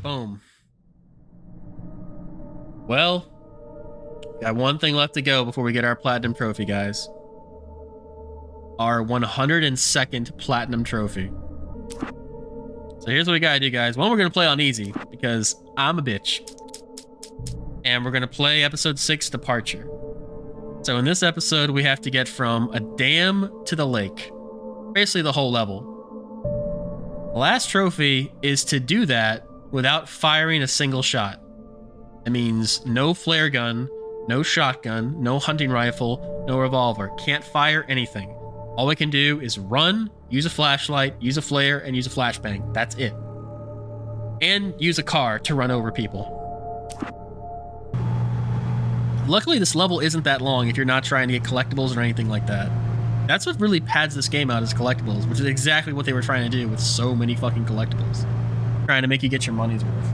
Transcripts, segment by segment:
Boom. Well, got one thing left to go before we get our platinum trophy, guys. Our 102nd platinum trophy. So here's what we gotta do, guys. One, we're gonna play on easy because I'm a bitch. And we're gonna play episode 6, Departure. So in this episode, we have to get from a dam to the lake. Basically the whole level. The last trophy is to do that without firing a single shot. It means no flare gun, no shotgun, no hunting rifle, no revolver. Can't fire anything. All we can do is run, use a flashlight, use a flare, and use a flashbang. That's it. And use a car to run over people. Luckily, this level isn't that long if you're not trying to get collectibles or anything like that. That's what really pads this game out, is collectibles, which is exactly what they were trying to do with so many fucking collectibles. Trying to make you get your money's worth.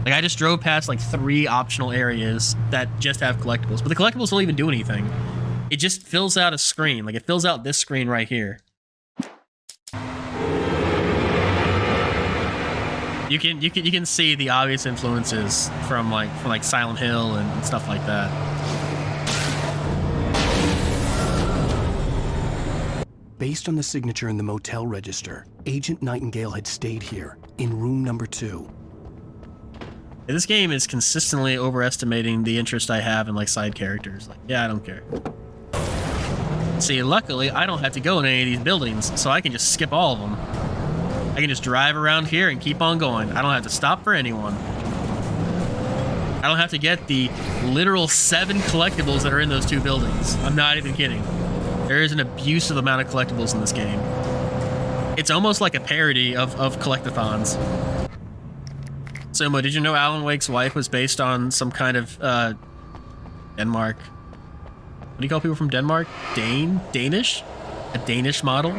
Like, I just drove past like 3 optional areas that just have collectibles, but the collectibles don't even do anything. It just fills out a screen. Like, it fills out this screen right here. You can see the obvious influences from like Silent Hill and stuff like that. Based on the signature in the motel register, Agent Nightingale had stayed here in room number 2. This game is consistently overestimating the interest I have in like side characters. Like, yeah, I don't care. See, luckily, I don't have to go in any of these buildings, so I can just skip all of them. I can just drive around here and keep on going. I don't have to stop for anyone. I don't have to get the literal 7 collectibles that are in those 2 buildings. I'm not even kidding. There is an abusive amount of collectibles in this game. It's almost like a parody of collectathons. So, Mo, did you know Alan Wake's wife was based on some kind of Denmark? What do you call people from Denmark? Danish? A Danish model?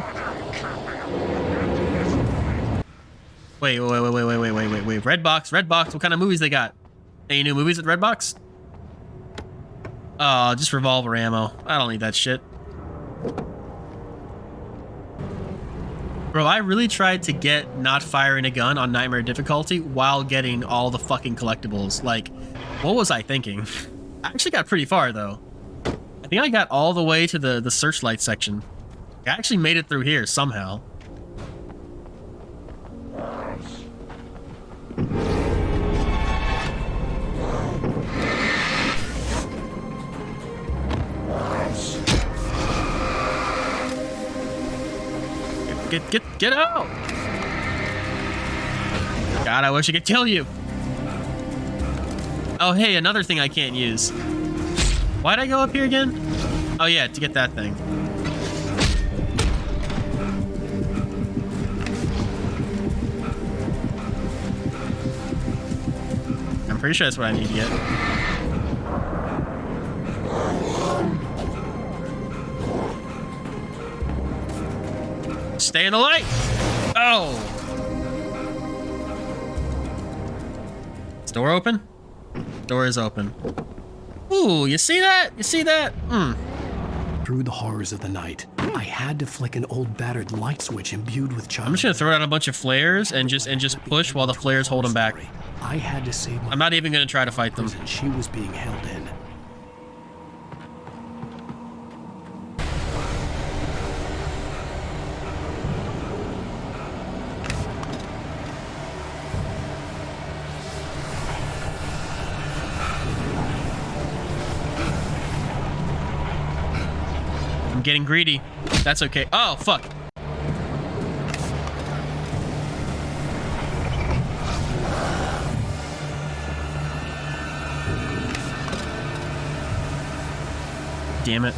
Wait. Redbox. What kind of movies they got? Any new movies at Redbox? Oh, just revolver ammo. I don't need that shit. Bro, I really tried to get not firing a gun on Nightmare difficulty while getting all the fucking collectibles. Like, what was I thinking? I actually got pretty far, though. I think I got all the way to the searchlight section. I actually made it through here somehow. Get out! God, I wish I could kill you. Oh, hey, another thing I can't use. Why'd I go up here again? Oh, yeah, to get that thing. I'm pretty sure that's what I need to get. Stay in the light! Oh! Is the door open? Door is open. Ooh, you see that? You see that? Through the horrors of the night, I had to flick an old battered light switch imbued with childhood. I'm just gonna throw out a bunch of flares and just push while the flares hold them back. I had to save my... I'm not even gonna try to fight them. She was being held in. I'm getting greedy. That's okay. Oh, fuck. Damn it.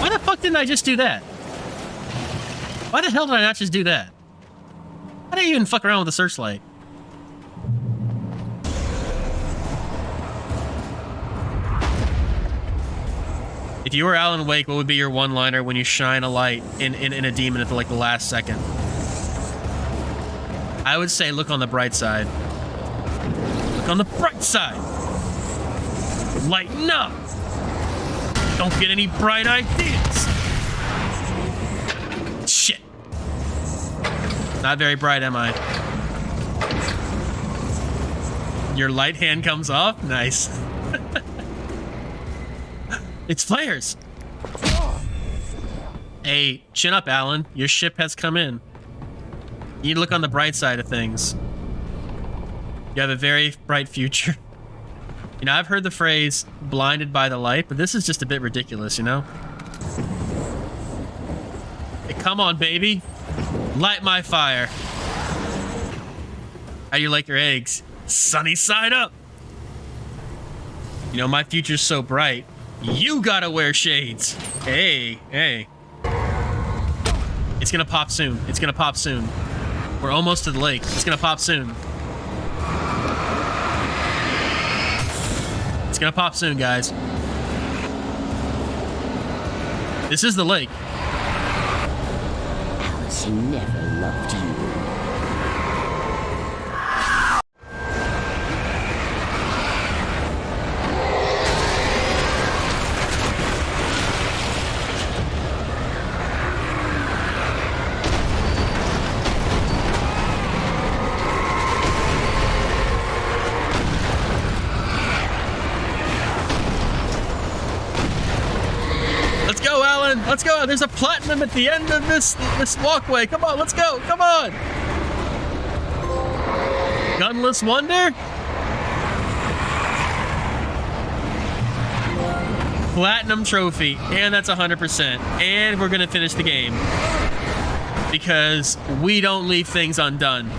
Why the fuck didn't I just do that? Why the hell did I not just do that? Why did I even fuck around with the searchlight? If you were Alan Wake, what would be your one-liner when you shine a light in a demon at the last second? I would say, look on the bright side. Look on the bright side! Lighten up! Don't get any bright ideas! Shit. Not very bright, am I? Your light hand comes off? Nice. It's flares! Hey, chin up, Alan. Your ship has come in. You need to look on the bright side of things. You have a very bright future. You know, I've heard the phrase, blinded by the light, but this is just a bit ridiculous, you know? Hey, come on, baby. Light my fire. How do you like your eggs? Sunny side up. You know, my future's so bright, you gotta wear shades. Hey, hey. It's gonna pop soon. It's gonna pop soon. We're almost to the lake. It's gonna pop soon. It's gonna pop soon, guys. This is the lake. Alice never loved you. Let's go, Alan. Let's go. There's a platinum at the end of this walkway. Come on, let's go. Come on. Gunless Wonder? Platinum trophy. And that's 100%. And we're going to finish the game. Because we don't leave things undone.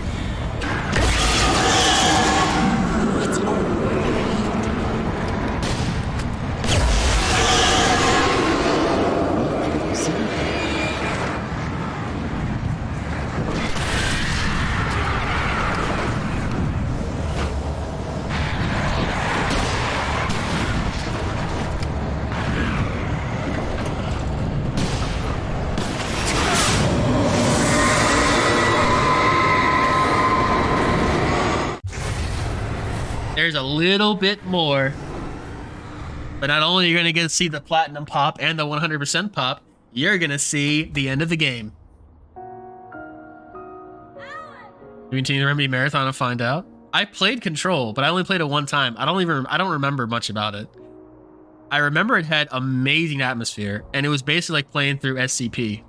There's a little bit more. But not only are you going to get to see the platinum pop and the 100% pop, you're going to see the end of the game. You continue the Remedy Marathon and find out. I played Control, but I only played it one time. I don't remember much about it. I remember it had amazing atmosphere, and it was basically like playing through SCP.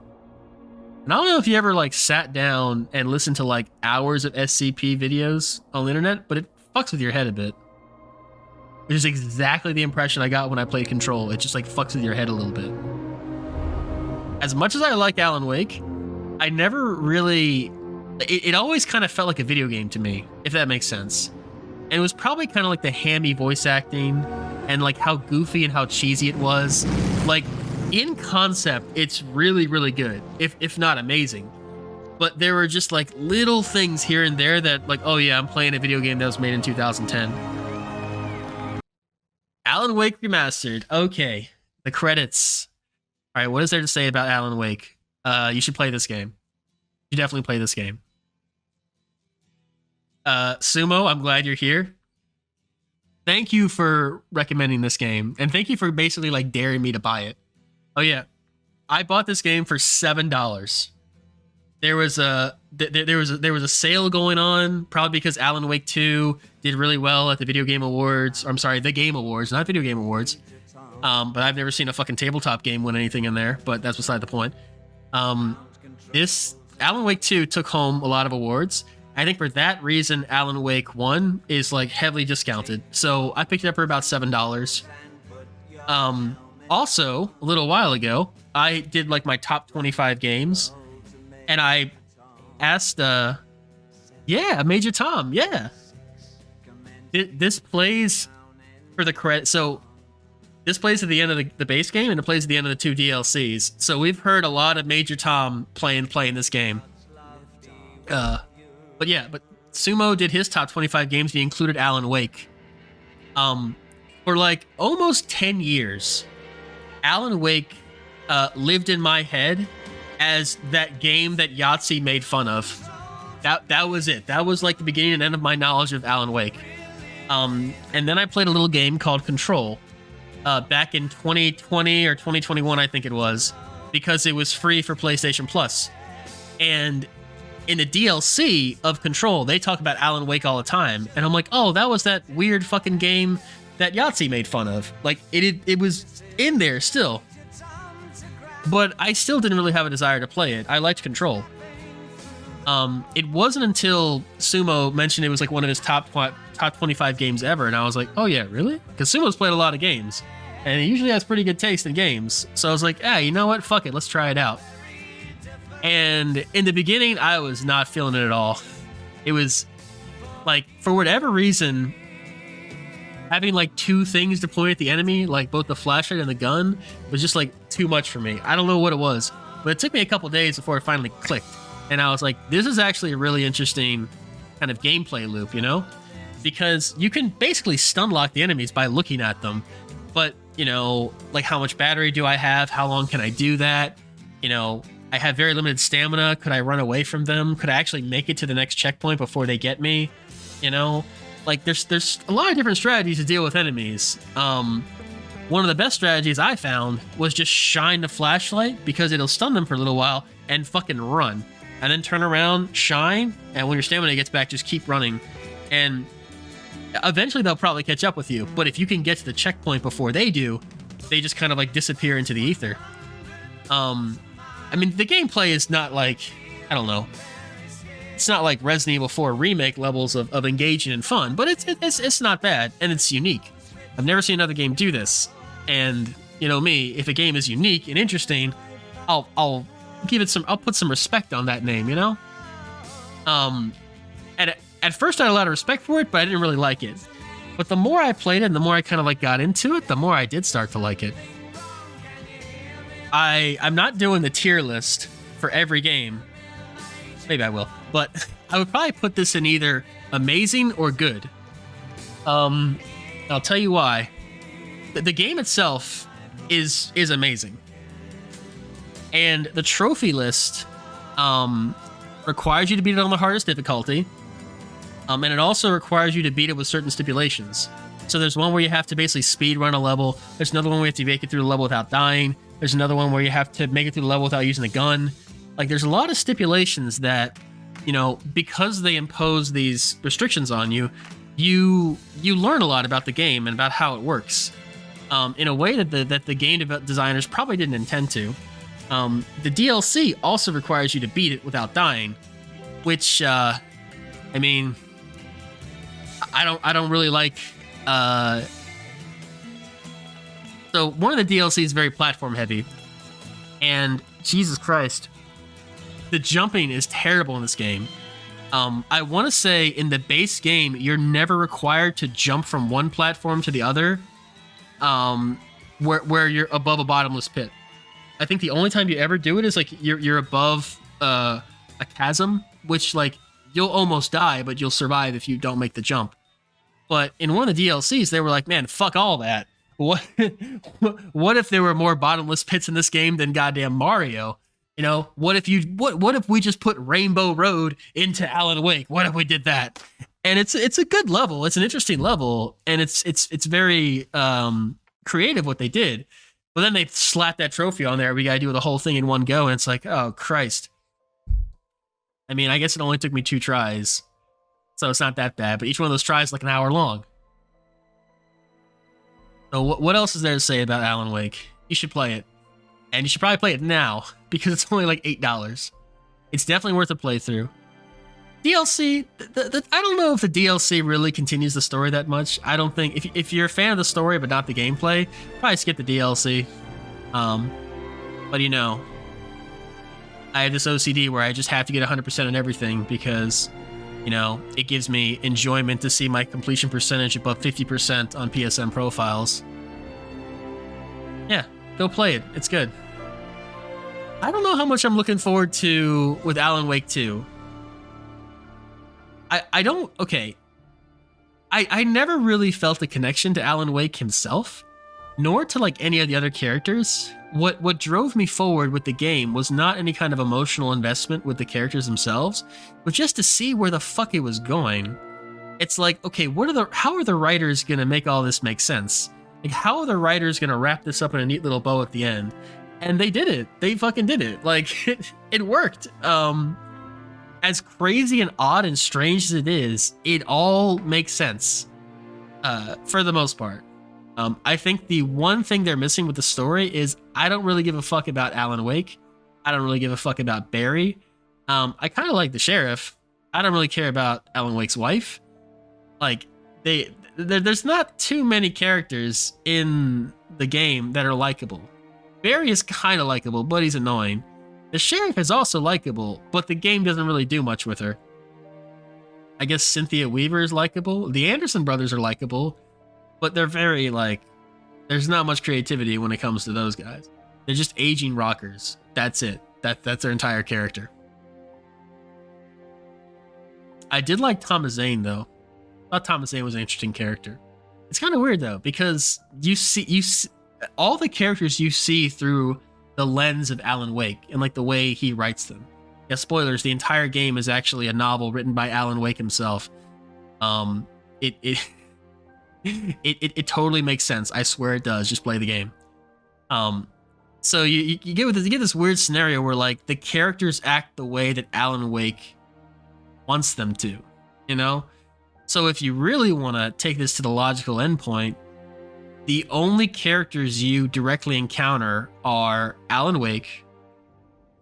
And I don't know if you ever like sat down and listened to like hours of SCP videos on the internet, but it fucks with your head a bit. Which is exactly the impression I got when I played Control. It just like fucks with your head a little bit. As much as I like Alan Wake, I never really... It always kind of felt like a video game to me, if that makes sense. And it was probably kind of like the hammy voice acting and like how goofy and how cheesy it was. Like, in concept, it's really, really good, if not amazing. But there were just like little things here and there that like, oh yeah, I'm playing a video game that was made in 2010. Alan Wake Remastered. Okay, the credits. All right, what is there to say about Alan Wake? You should play this game. You definitely play this game. Sumo, I'm glad you're here. Thank you for recommending this game, and thank you for basically like daring me to buy it. Oh yeah, I bought this game for $7. There was a sale going on, probably because Alan Wake 2 did really well at the Video Game Awards. Or, I'm sorry, the Game Awards, not Video Game Awards. But I've never seen a fucking tabletop game win anything in there. But that's beside the point. This Alan Wake 2 took home a lot of awards. I think for that reason, Alan Wake 1 is like heavily discounted. So I picked it up for about $7. Also, a little while ago, I did like my top 25 games. And I asked, yeah, Major Tom, yeah. This plays for the credit. So this plays at the end of the base game, and it plays at the end of the 2 DLCs. So we've heard a lot of Major Tom playing this game. But yeah, but Sumo did his top 25 games. He included Alan Wake. For like almost 10 years, Alan Wake lived in my head as that game that Yahtzee made fun of. That was it. That was like the beginning and end of my knowledge of Alan Wake. And then I played a little game called Control. back in 2020 or 2021, I think it was, because it was free for PlayStation Plus. And in the DLC of Control, they talk about Alan Wake all the time, and I'm like, oh, that was that weird fucking game that Yahtzee made fun of. Like, it was in there still, but I still didn't really have a desire to play it. I liked Control. It wasn't until Sumo mentioned it was like one of his top 25 games ever, and I was like, oh yeah, really? Because Sumo's played a lot of games, and he usually has pretty good taste in games. So I was like, you know what? Fuck it, let's try it out. And in the beginning, I was not feeling it at all. It was like, for whatever reason, having like two things to point at the enemy, like both the flashlight and the gun, was just like too much for me. I don't know what it was, but it took me a couple days before it finally clicked. And I was like, this is actually a really interesting kind of gameplay loop, you know? Because you can basically stun lock the enemies by looking at them. But, you know, like, how much battery do I have? How long can I do that? You know, I have very limited stamina. Could I run away from them? Could I actually make it to the next checkpoint before they get me? You know, like, there's a lot of different strategies to deal with enemies. One of the best strategies I found was just shine the flashlight, because it'll stun them for a little while and fucking run. And then turn around, shine, and when your stamina gets back, just keep running. And eventually they'll probably catch up with you. But if you can get to the checkpoint before they do, they just kind of like disappear into the ether. I mean, the gameplay is not like, I don't know, it's not like Resident Evil 4 remake levels of engaging and fun, but it's not bad, and it's unique. I've never seen another game do this. And, you know me, if a game is unique and interesting, I'll give it some, I'll put some respect on that name, you know? At first I had a lot of respect for it, but I didn't really like it. But the more I played it and the more I kind of like got into it, the more I did start to like it. I'm not doing the tier list for every game. Maybe I will, but I would probably put this in either amazing or good. I'll tell you why. The game itself is amazing. And the trophy list requires you to beat it on the hardest difficulty. And it also requires you to beat it with certain stipulations. So there's one where you have to basically speed run a level. There's another one where you have to make it through the level without dying. There's another one where you have to make it through the level without using a gun. Like, there's a lot of stipulations that, you know, because they impose these restrictions on you, you learn a lot about the game and about how it works. In a way that the game designers probably didn't intend to. The DLC also requires you to beat it without dying, which, I mean, I don't really like. So one of the DLC is very platform heavy, and Jesus Christ, the jumping is terrible in this game. I want to say in the base game, you're never required to jump from one platform to the other, where you're above a bottomless pit. I think the only time you ever do it is like you're above a chasm, which, like, you'll almost die, but you'll survive if you don't make the jump. But in one of the DLCs, they were like, man, fuck all that. What if there were more bottomless pits in this game than goddamn Mario? You know, what if we just put Rainbow Road into Alan Wake? What if we did that? And it's a good level. It's an interesting level, and it's very creative what they did. But then they slapped that trophy on there. We gotta do the whole thing in one go, and it's like, oh Christ. I mean, I guess it only took me 2 tries, so it's not that bad. But each one of those tries is like an hour long. So what else is there to say about Alan Wake? You should play it. And you should probably play it now, because it's only like $8. It's definitely worth a playthrough. DLC, I don't know if the DLC really continues the story that much. I don't think, if you're a fan of the story but not the gameplay, probably skip the DLC. But you know, I have this OCD where I just have to get 100% on everything, because, you know, it gives me enjoyment to see my completion percentage above 50% on PSN profiles. Yeah, go play it. It's good. I don't know how much I'm looking forward to with Alan Wake 2. I don't... Okay. I never really felt a connection to Alan Wake himself, nor to, like, any of the other characters. What drove me forward with the game was not any kind of emotional investment with the characters themselves, but just to see where the fuck it was going. It's like, okay, how are the writers gonna make all this make sense? Like, how are the writers gonna wrap this up in a neat little bow at the end? And they did it. They fucking did it. Like, it worked. As crazy and odd and strange as it is, it all makes sense. For the most part. I think the one thing they're missing with the story is I don't really give a fuck about Alan Wake. I don't really give a fuck about Barry. I kind of like the sheriff. I don't really care about Alan Wake's wife. Like, there's not too many characters in the game that are likable. Barry is kind of likable, but he's annoying. The sheriff is also likable, but the game doesn't really do much with her. I guess Cynthia Weaver is likable. The Anderson brothers are likable, but they're very, like, there's not much creativity when it comes to those guys. They're just aging rockers. That's it. That's their entire character. I did like Thomas Zane, though. I thought Thomas Zane was an interesting character. It's kind of weird, though, because you see all the characters you see through the lens of Alan Wake and, like, the way he writes them. Yeah, spoilers, the entire game is actually a novel written by Alan Wake himself. It totally makes sense. I swear it does. Just play the game. So you get this weird scenario where, like, the characters act the way that Alan Wake wants them to, you know? So if you really want to take this to the logical endpoint, the only characters you directly encounter are Alan Wake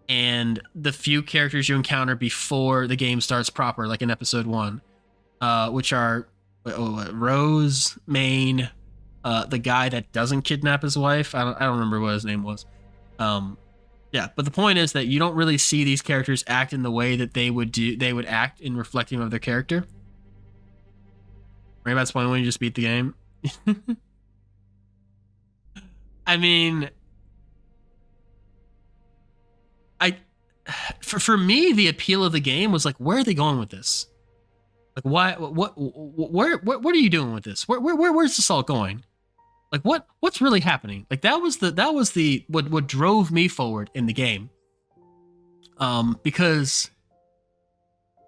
and the few characters you encounter before the game starts proper, like in episode 1, which are Rose, Maine, the guy that doesn't kidnap his wife. I don't remember what his name was. Yeah, but the point is that you don't really see these characters act in the way that they would act in reflecting of their character. Right, that's when you just beat the game. I mean, for me, the appeal of the game was like, where are they going with this? Like, why? What are you doing with this? Where's this all going? Like, what's really happening? Like, that was what drove me forward in the game. Because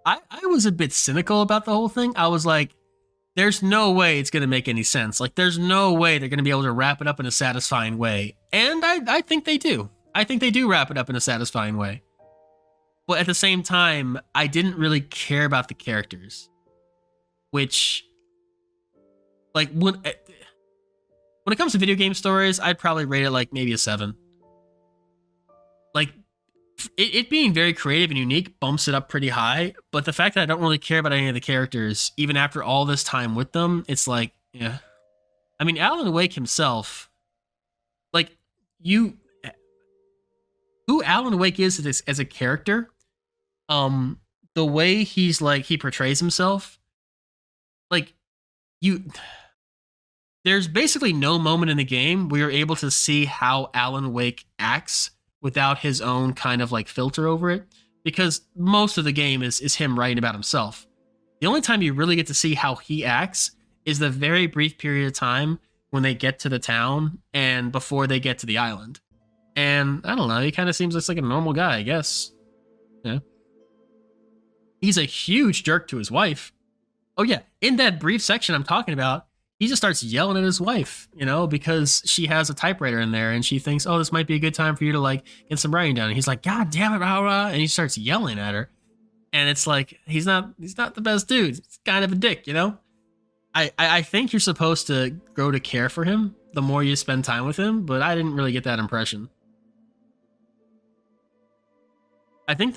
I was a bit cynical about the whole thing. I was like, there's no way it's going to make any sense. Like, there's no way they're going to be able to wrap it up in a satisfying way. And I think they do. I think they do wrap it up in a satisfying way. But at the same time, I didn't really care about the characters. Which, like, when it comes to video game stories, I'd probably rate it like maybe a 7. Like, it being very creative and unique bumps it up pretty high, but the fact that I don't really care about any of the characters, even after all this time with them, it's like, yeah. I mean, Alan Wake himself, like, who Alan Wake is as a character, the way he portrays himself, like, there's basically no moment in the game where you're able to see how Alan Wake acts without his own kind of, like, filter over it, because most of the game is him writing about himself. The only time you really get to see how he acts is the very brief period of time when they get to the town and before they get to the island. And I don't know, he kind of seems like a normal guy, I guess. Yeah. He's a huge jerk to his wife. Oh yeah, in that brief section I'm talking about, he just starts yelling at his wife, you know, because she has a typewriter in there and she thinks, oh, this might be a good time for you to, like, get some writing done. And he's like, God damn it, rah, rah, and he starts yelling at her. And it's like, he's not the best dude. He's kind of a dick, you know? I think you're supposed to grow to care for him the more you spend time with him, but I didn't really get that impression. I think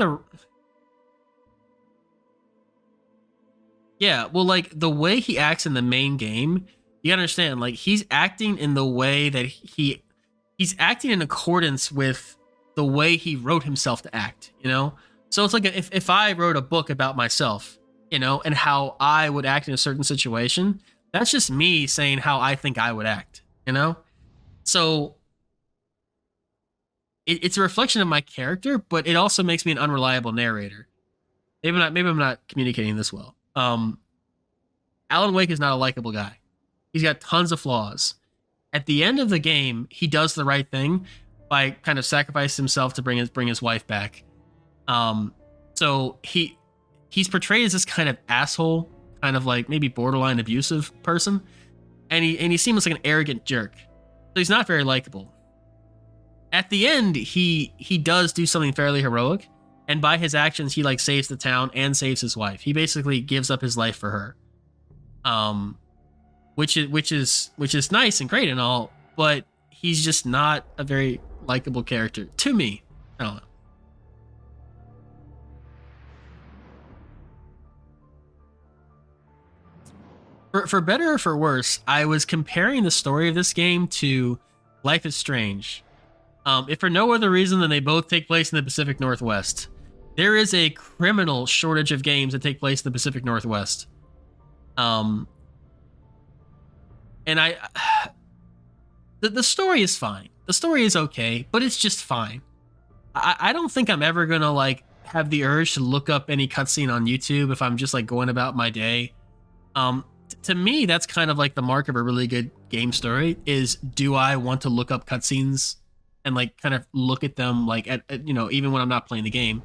yeah, well, like, the way he acts in the main game, you gotta understand, like, he's acting in the way that he's acting in accordance with the way he wrote himself to act, you know? So it's like if I wrote a book about myself, you know, and how I would act in a certain situation, that's just me saying how I think I would act, you know? So it's a reflection of my character, but it also makes me an unreliable narrator. Maybe I'm not communicating this well. Alan Wake is not a likable guy. He's got tons of flaws. At the end of the game, he does the right thing by kind of sacrificing himself to bring his wife back. So he's portrayed as this kind of asshole, kind of like maybe borderline abusive person. and he seems like an arrogant jerk. So he's not very likable. At the end, he does do something fairly heroic, and by his actions, he like saves the town and saves his wife. He basically gives up his life for her, which is nice and great and all, but he's just not a very likable character to me. I don't know. For better or for worse, I was comparing the story of this game to Life is Strange. If for no other reason than they both take place in the Pacific Northwest. There is a criminal shortage of games that take place in the Pacific Northwest. And the story is fine. The story is okay, but it's just fine. I don't think I'm ever gonna like have the urge to look up any cutscene on YouTube if I'm just like going about my day. To me, that's kind of like the mark of a really good game story is, do I want to look up cutscenes and like kind of look at them like at even when I'm not playing the game.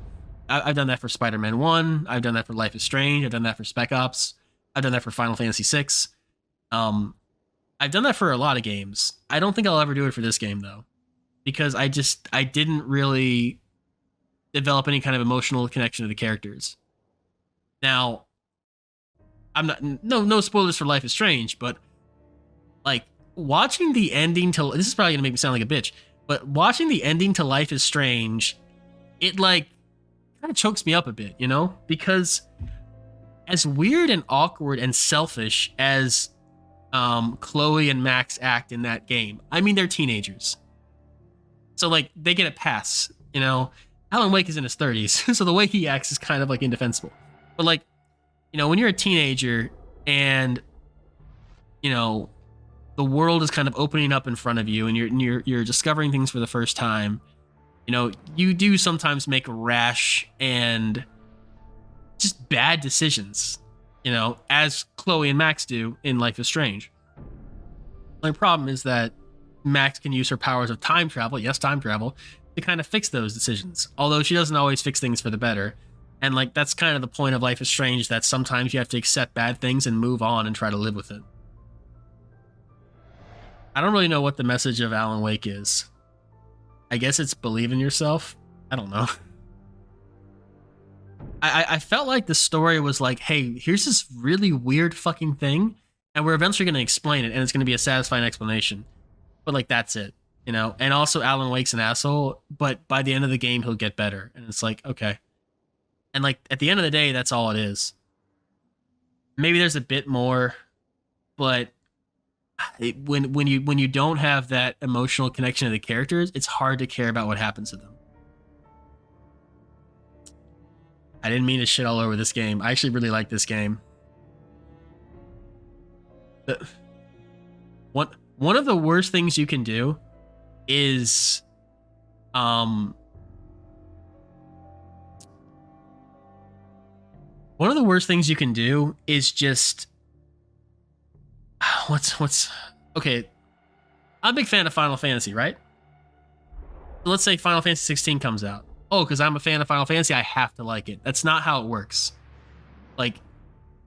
I've done that for Spider-Man 1. I've done that for Life is Strange. I've done that for Spec Ops. I've done that for Final Fantasy 6. I've done that for a lot of games. I don't think I'll ever do it for this game though, because I didn't really develop any kind of emotional connection to the characters. Now, I'm not no spoilers for Life is Strange, but like watching the ending to this is probably gonna make me sound like a bitch, but watching the ending to Life is Strange, it like kind of chokes me up a bit, because as weird and awkward and selfish as Chloe and Max act in that game, I mean, they're teenagers, so like they get a pass. Alan Wake is in his 30s, so the way he acts is kind of like indefensible. But like, when you're a teenager and the world is kind of opening up in front of you and you're discovering things for the first time, you do sometimes make rash and just bad decisions, as Chloe and Max do in Life is Strange. The problem is that Max can use her powers of time travel, yes, time travel, to kind of fix those decisions, although she doesn't always fix things for the better. And like, that's kind of the point of Life is Strange, that sometimes you have to accept bad things and move on and try to live with it. I don't really know what the message of Alan Wake is. I guess it's believe in yourself. I don't know. I felt like the story was like, hey, here's this really weird fucking thing, and we're eventually going to explain it, and it's going to be a satisfying explanation. But like, that's it, And also, Alan Wake's an asshole, but by the end of the game, he'll get better. And it's like, okay. And like, at the end of the day, that's all it is. Maybe there's a bit more, but when you don't have that emotional connection to the characters, it's hard to care about what happens to them. I didn't mean to shit all over this game. I actually really like this game. One of the worst things you can do is one of the worst things you can do is just okay. I'm a big fan of Final Fantasy, right? Let's say Final Fantasy 16 comes out. Oh, because I'm a fan of Final Fantasy, I have to like it. That's not how it works. Like,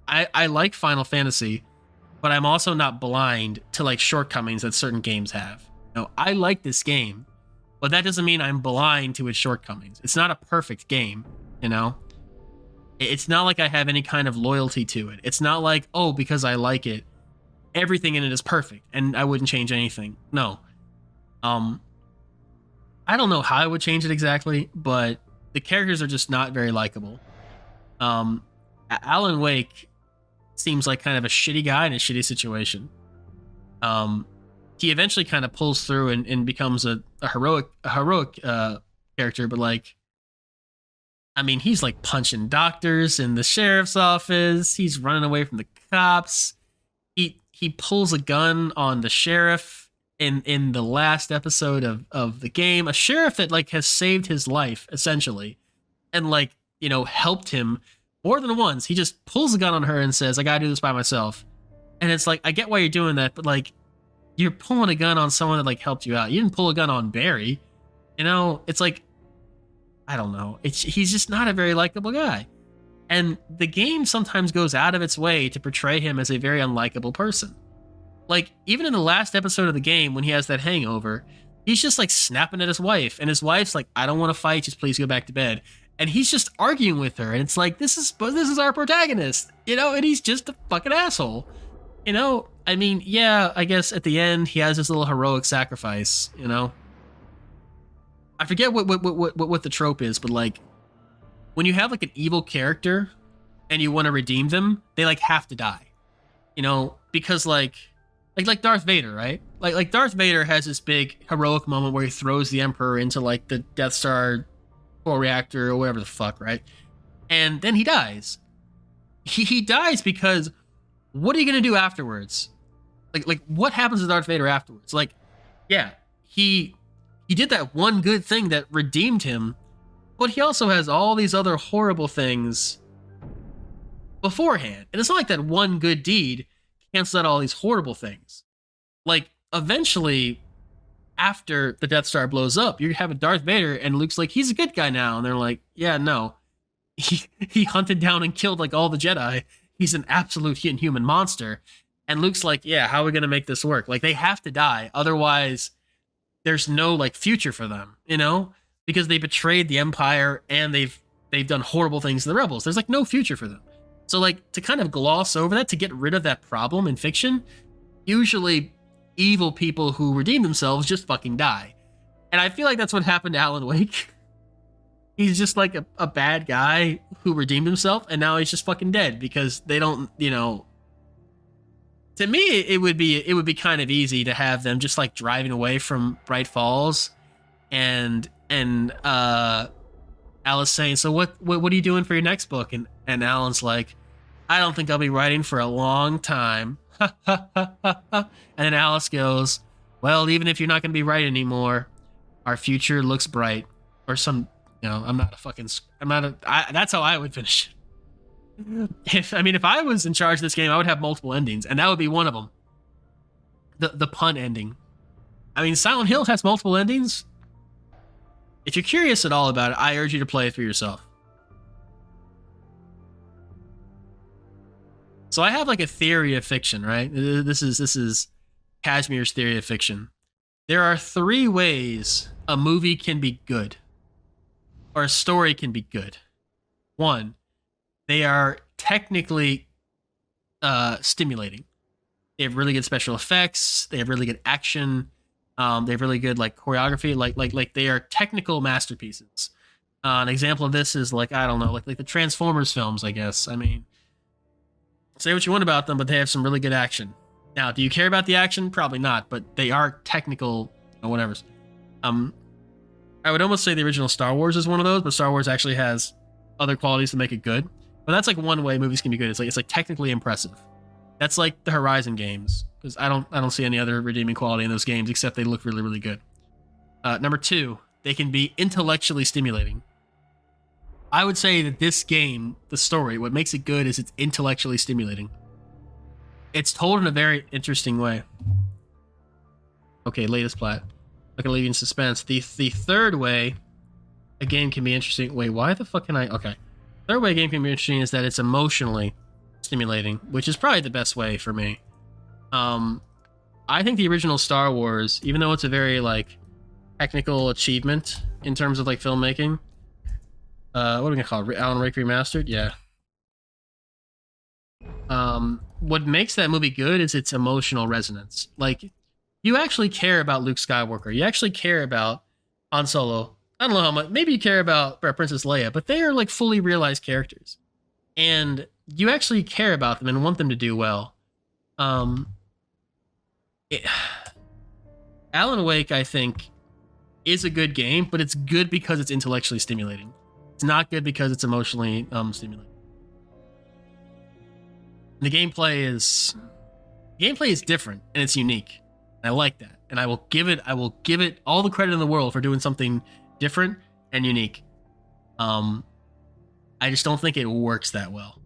I like Final Fantasy, but I'm also not blind to like shortcomings that certain games have. I like this game, but that doesn't mean I'm blind to its shortcomings. It's not a perfect game, It's not like I have any kind of loyalty to it. It's not like, oh, because I like it, everything in it is perfect and I wouldn't change anything. No. I don't know how I would change it exactly, but the characters are just not very likable. Alan Wake seems like kind of a shitty guy in a shitty situation. He eventually kind of pulls through and becomes a heroic character, but like, I mean, he's like punching doctors in the sheriff's office. He's running away from the cops. He pulls a gun on the sheriff in the last episode of the game, a sheriff that like has saved his life essentially, and like, helped him more than once. He just pulls a gun on her and says, I gotta do this by myself. And it's like, I get why you're doing that, but like, you're pulling a gun on someone that like helped you out. You didn't pull a gun on Barry. It's like, I don't know. He's just not a very likable guy. And the game sometimes goes out of its way to portray him as a very unlikable person. Like, even in the last episode of the game, when he has that hangover, he's just like snapping at his wife, and his wife's like, I don't want to fight, just please go back to bed. And he's just arguing with her, and it's like, this is our protagonist, you know, and he's just a fucking asshole. You know, I mean, yeah, I guess at the end he has this little heroic sacrifice, you know. I forget what the trope is, but like, when you have like an evil character and you want to redeem them, they like have to die. You know, because like Darth Vader, right? Like Darth Vader has this big heroic moment where he throws the Emperor into like the Death Star core reactor or whatever the fuck, right? And then he dies. He dies because what are you gonna do afterwards? Like what happens to Darth Vader afterwards? Like, yeah, he did that one good thing that redeemed him, but he also has all these other horrible things beforehand. And it's not like that one good deed cancels out all these horrible things. Like, eventually, after the Death Star blows up, you have a Darth Vader, and Luke's like, he's a good guy now. And they're like, yeah, no. He hunted down and killed like all the Jedi. He's an absolute inhuman monster. And Luke's like, yeah, how are we going to make this work? Like, they have to die. Otherwise, there's no like future for them, you know? Because they betrayed the Empire and they've done horrible things to the Rebels. There's like no future for them. So like, to kind of gloss over that, to get rid of that problem in fiction, usually evil people who redeem themselves just fucking die. And I feel like that's what happened to Alan Wake. He's just like a bad guy who redeemed himself, and now he's just fucking dead because they don't, you know. To me, it would be kind of easy to have them just like driving away from Bright Falls, and Alice saying, so what are you doing for your next book? And Alan's like, I don't think I'll be writing for a long time. And then Alice goes, well, even if you're not going to be writing anymore, our future looks bright. Or some, you know, that's how I would finish. If I was in charge of this game, I would have multiple endings, and that would be one of them. The pun ending. I mean, Silent Hill has multiple endings. If you're curious at all about it, I urge you to play it for yourself. So I have like a theory of fiction, right? This is Kashmir's theory of fiction. There are 3 ways a movie can be good, or a story can be good. 1, they are technically stimulating. They have really good special effects. They have really good action. They have really good like choreography. Like they are technical masterpieces. An example of this is like, I don't know, like the Transformers films, I guess. I mean, say what you want about them, but they have some really good action. Now, do you care about the action? Probably not, but they are technical or whatever. I would almost say the original Star Wars is one of those, but Star Wars actually has other qualities to make it good. But that's like one way movies can be good. It's like technically impressive. That's like the Horizon games, because I don't see any other redeeming quality in those games except they look really, really good. Number 2, they can be intellectually stimulating. I would say that this game, the story, what makes it good is it's intellectually stimulating. It's told in a very interesting way. Okay, latest plat. Not gonna leave you in suspense. The third way a game can be interesting. Wait, why the fuck can I? Okay. Third way a game can be interesting is that it's emotionally stimulating, which is probably the best way for me. I think the original Star Wars, even though it's a very like technical achievement in terms of like filmmaking, what are we gonna call it? Alan Wake Remastered? Yeah. What makes that movie good is its emotional resonance. Like, you actually care about Luke Skywalker. You actually care about Han Solo. I don't know how much. Maybe you care about Princess Leia, but they are like fully realized characters, and you actually care about them and want them to do well. Alan Wake, I think, is a good game, but it's good because it's intellectually stimulating. It's not good because it's emotionally stimulating. The gameplay is different and it's unique. And I like that, and I will give it all the credit in the world for doing something different and unique. I just don't think it works that well.